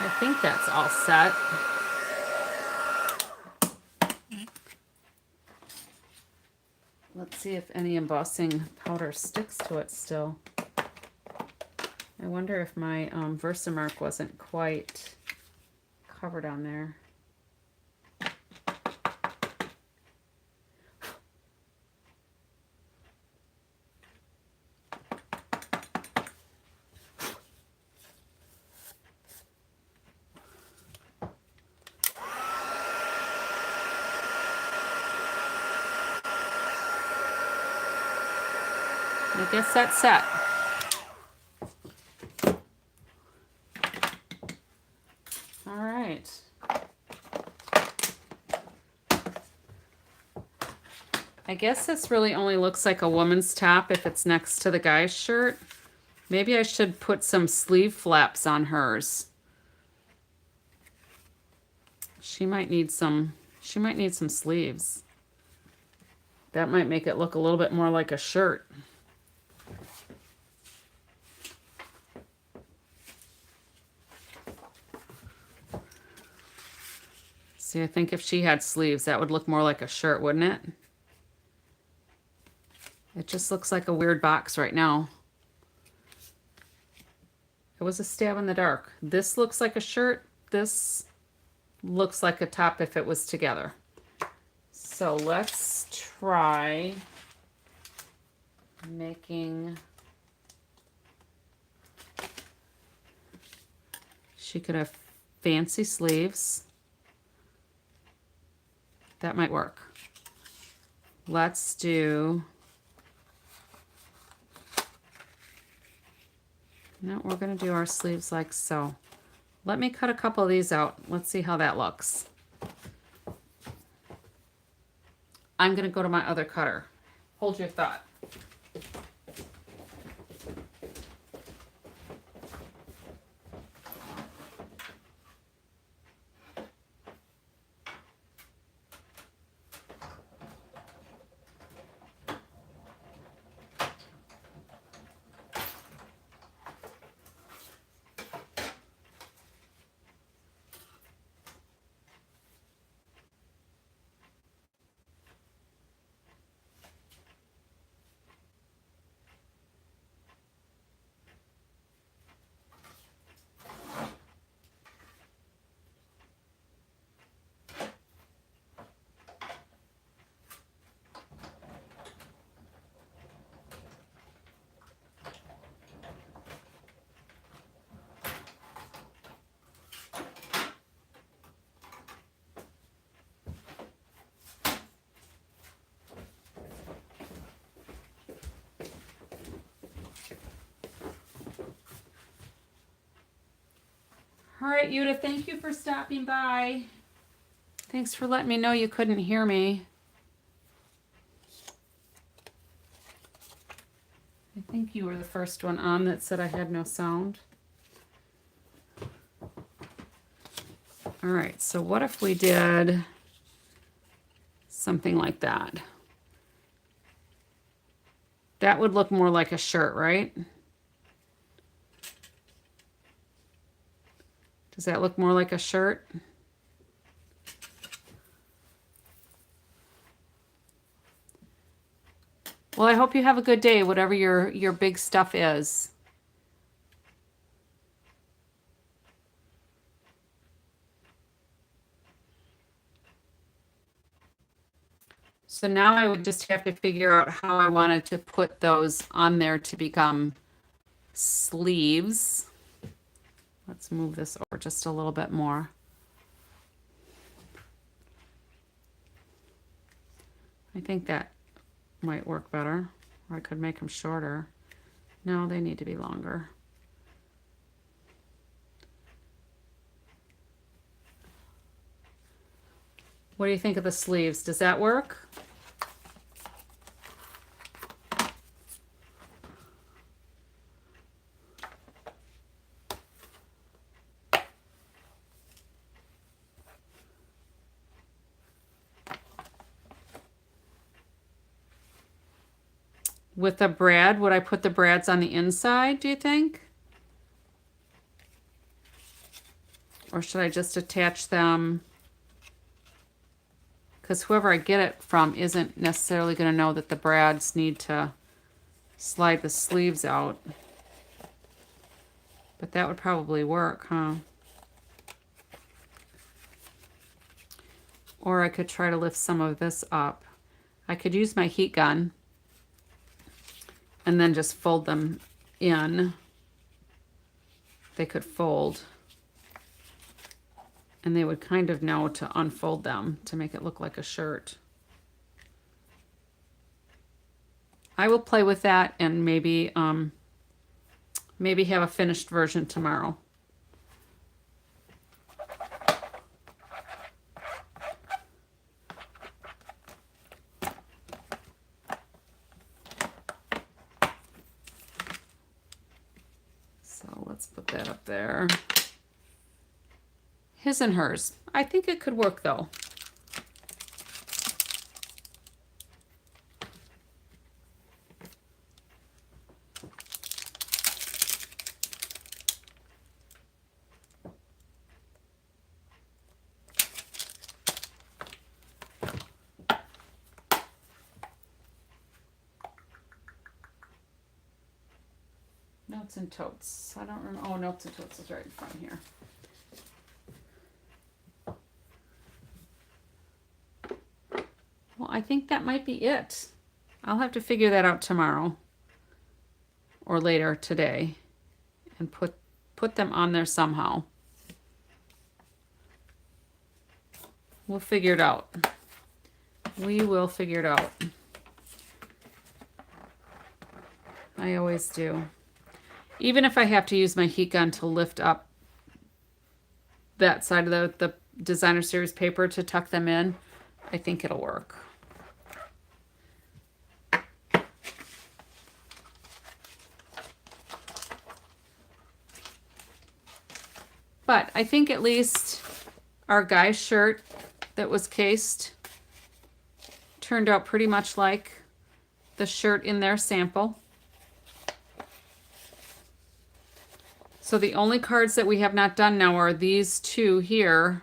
I think that's all set. Let's see if any embossing powder sticks to it still. I wonder if my Versamark wasn't quite covered on there. I guess that's set. All right. I guess this really only looks like a woman's top if it's next to the guy's shirt. Maybe I should put some sleeve flaps on hers. She might need some sleeves. That might make it look a little bit more like a shirt. See, I think if she had sleeves, that would look more like a shirt, wouldn't it? It just looks like a weird box right now. It was a stab in the dark. This looks like a shirt. This looks like a top if it was together. So let's try making... She could have fancy sleeves. That might work. Let's do... No, we're going to do our sleeves like so. Let me cut a couple of these out. Let's see how that looks. I'm going to go to my other cutter. Hold your thought. All right, Yuta, thank you for stopping by. Thanks for letting me know you couldn't hear me. I think you were the first one on that said I had no sound. All right, so what if we did something like that? That would look more like a shirt, right? Does that look more like a shirt? Well, I hope you have a good day, whatever your big stuff is. So now I would just have to figure out how I wanted to put those on there to become sleeves. Let's move this over just a little bit more. I think that might work better. Or I could make them shorter. No, they need to be longer. What do you think of the sleeves? Does that work? With the brad, would I put the brads on the inside, do you think? Or should I just attach them? Because whoever I get it from isn't necessarily going to know that the brads need to slide the sleeves out. But that would probably work, huh? Or I could try to lift some of this up. I could use my heat gun and then just fold them in. They could fold. And they would kind of know to unfold them to make it look like a shirt. I will play with that and maybe maybe have a finished version tomorrow. So let's put that up there. His and hers. I think it could work though. Notes and totes. I don't remember. Oh, notes and totes is right in front here. Well, I think that might be it. I'll have to figure that out tomorrow or later today and put them on there somehow. We'll figure it out. We will figure it out. I always do. Even if I have to use my heat gun to lift up that side of the designer series paper to tuck them in, I think it'll work. But I think at least our guy's shirt that was cased turned out pretty much like the shirt in their sample. So the only cards that we have not done now are these two here.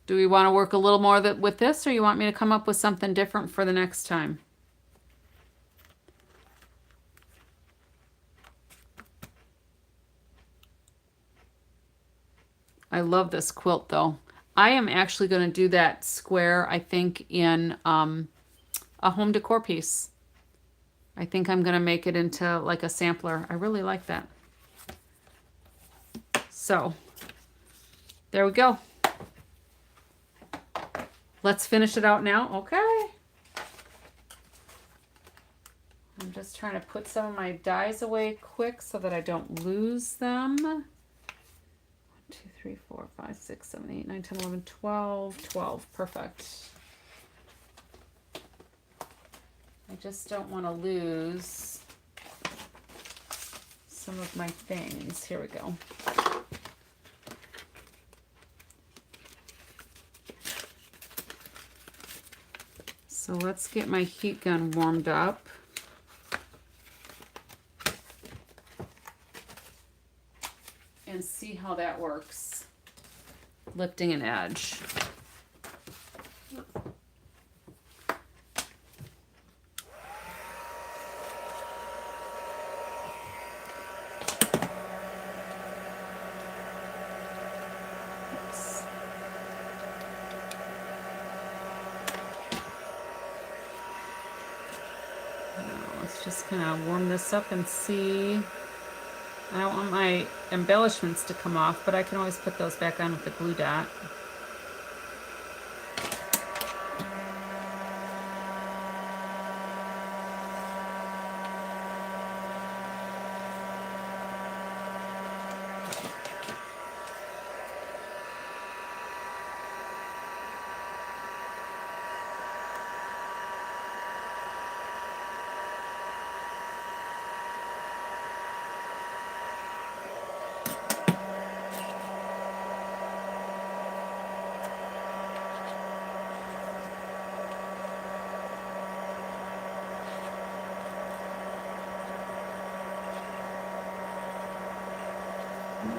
Do we want to work a little more with this, or you want me to come up with something different for the next time? I love this quilt though. I am actually going to do that square, I think, in a home decor piece. I think I'm going to make it into like a sampler. I really like that. So there we go. Let's finish it out now. Okay. I'm just trying to put some of my dies away quick so that I don't lose them. 1, 2, 3, 4, 5, 6, 7, 8, 9, 10, 11, 12. 12. Perfect. I just don't want to lose some of my things. Here we go. So let's get my heat gun warmed up. And see how that works. Lifting an edge. just kind of warm this up and see. I don't want my embellishments to come off, but I can always put those back on with the glue dot.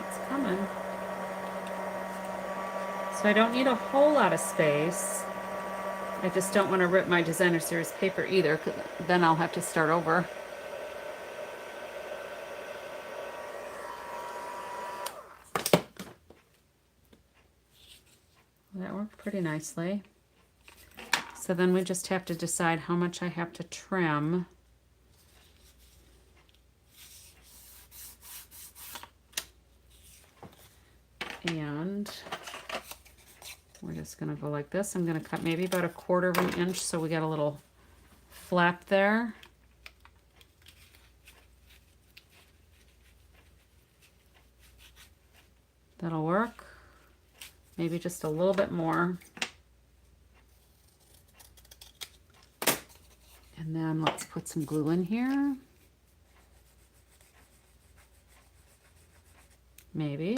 It's coming. So I don't need a whole lot of space. I just don't want to rip my designer series paper either, because then I'll have to start over. That worked pretty nicely. So then we just have to decide how much I have to trim. And we're just going to go like this. I'm going to cut maybe about 1/4 of an inch so we got a little flap there. That'll work. Maybe just a little bit more. And then let's put some glue in here. Maybe.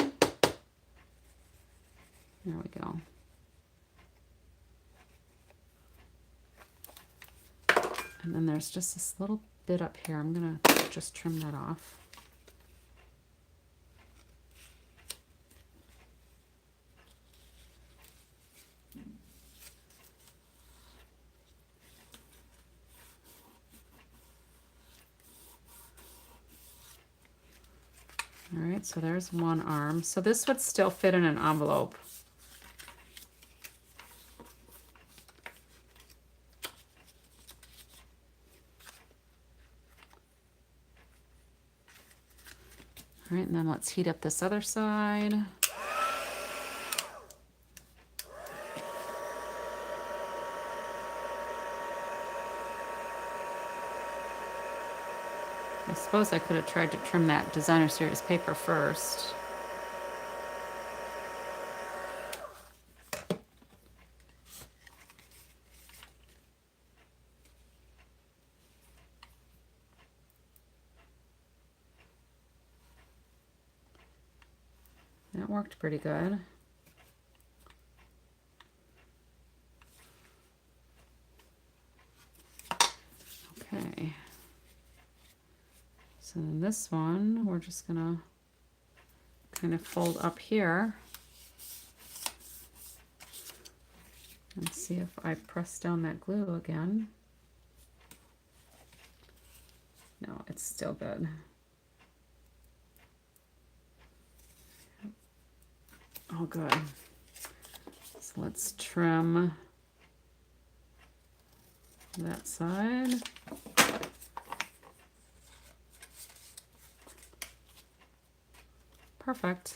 There we go. And then there's just this little bit up here. I'm gonna just trim that off. All right, so there's one arm. So this would still fit in an envelope. All right, and then let's heat up this other side. I suppose I could have tried to trim that designer series paper first. That worked pretty good. Okay. So then this one, we're just gonna kind of fold up here and see if I press down that glue again. No, it's still good. Oh, good. So let's trim that side. Perfect.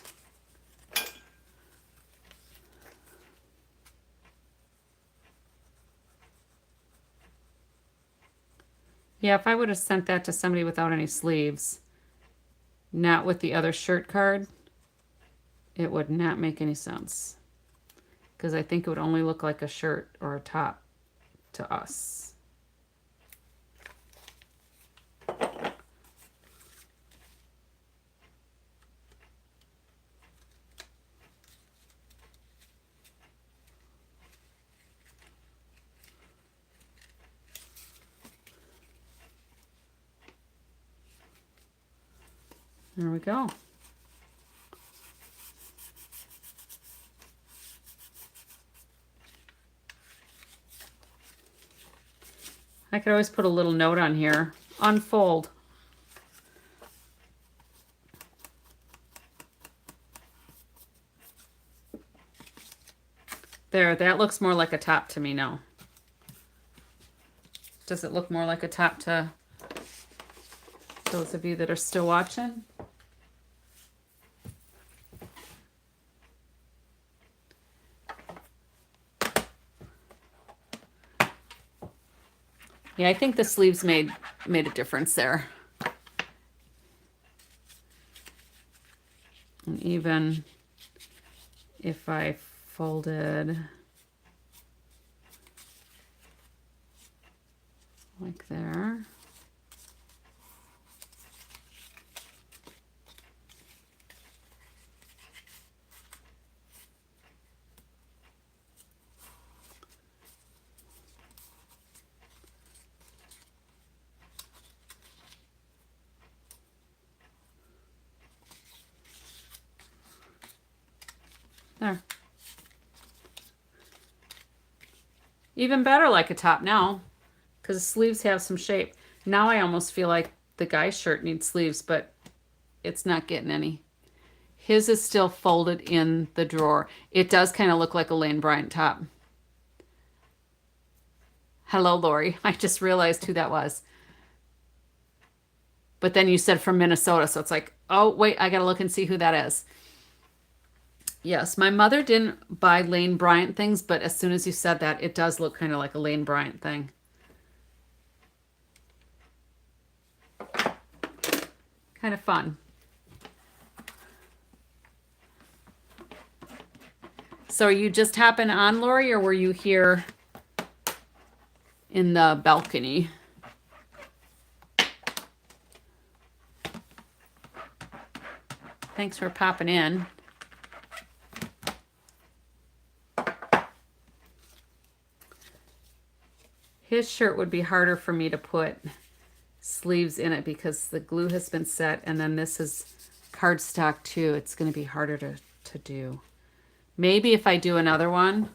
Yeah, if I would have sent that to somebody without any sleeves, not with the other shirt card, it would not make any sense. Because I think it would only look like a shirt or a top to us. There we go. I could always put a little note on here. Unfold. There, that looks more like a top to me now. Does it look more like a top to those of you that are still watching. Yeah, I think the sleeves made a difference there. And even if I folded like there. There. Even better like a top now, because the sleeves have some shape. Now I almost feel like the guy's shirt needs sleeves, but it's not getting any. His is still folded in the drawer. It does kind of look like a Lane Bryant top. Hello, Lori. I just realized who that was. But then you said from Minnesota, so it's like, oh, wait, I got to look and see who that is. Yes, my mother didn't buy Lane Bryant things, but as soon as you said that, it does look kind of like a Lane Bryant thing. Kind of fun. So are you just hopping on, Lori, or were you here in the balcony? Thanks for popping in. His shirt would be harder for me to put sleeves in it because the glue has been set, and then this is cardstock too. It's going to be harder to do. Maybe if I do another one,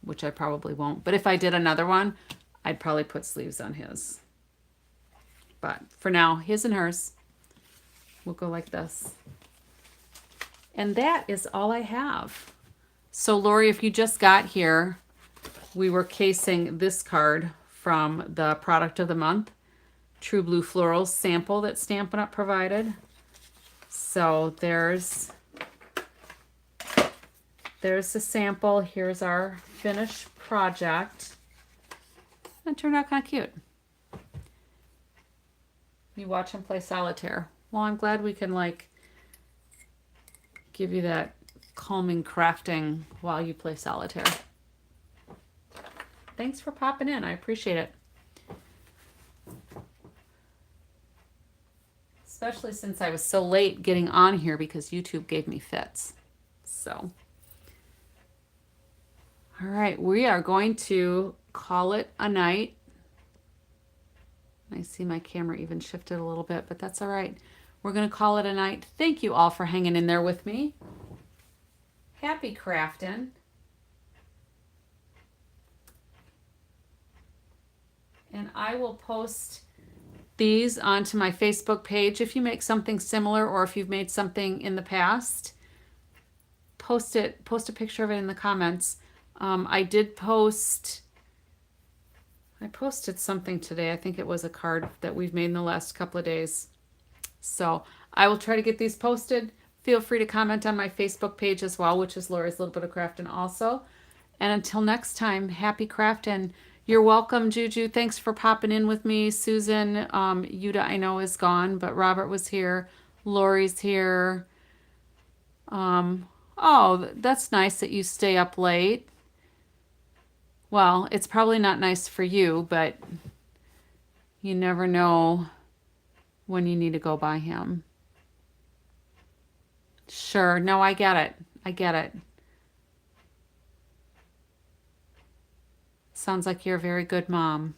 which I probably won't, but if I did another one, I'd probably put sleeves on his. But for now, his and hers will go like this. And that is all I have. So Lori, if you just got here, we were casing this card from the product of the month, True Blue Florals sample that Stampin' Up! Provided. So there's the sample. Here's our finished project. It turned out kind of cute. You watch him play solitaire. Well, I'm glad we can like give you that calming crafting while you play solitaire. Thanks for popping in. I appreciate it. Especially since I was so late getting on here because YouTube gave me fits. So, all right, we are going to call it a night. I see my camera even shifted a little bit, but that's all right. We're going to call it a night. Thank you all for hanging in there with me. Happy crafting. And I will post these onto my Facebook page. If you make something similar or if you've made something in the past, post a picture of it in the comments. I posted something today. I think it was a card that we've made in the last couple of days. So I will try to get these posted. Feel free to comment on my Facebook page as well, which is Lori's Little Bit of Craftin' also. And until next time, happy craftin'. You're welcome, Juju. Thanks for popping in with me. Susan, Yuda, I know, is gone, but Robert was here. Lori's here. Oh, that's nice that you stay up late. Well, it's probably not nice for you, but you never know when you need to go by him. Sure. No, I get it. I get it. Sounds like you're a very good mom.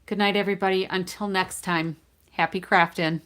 Good night, everybody. Until next time, happy crafting.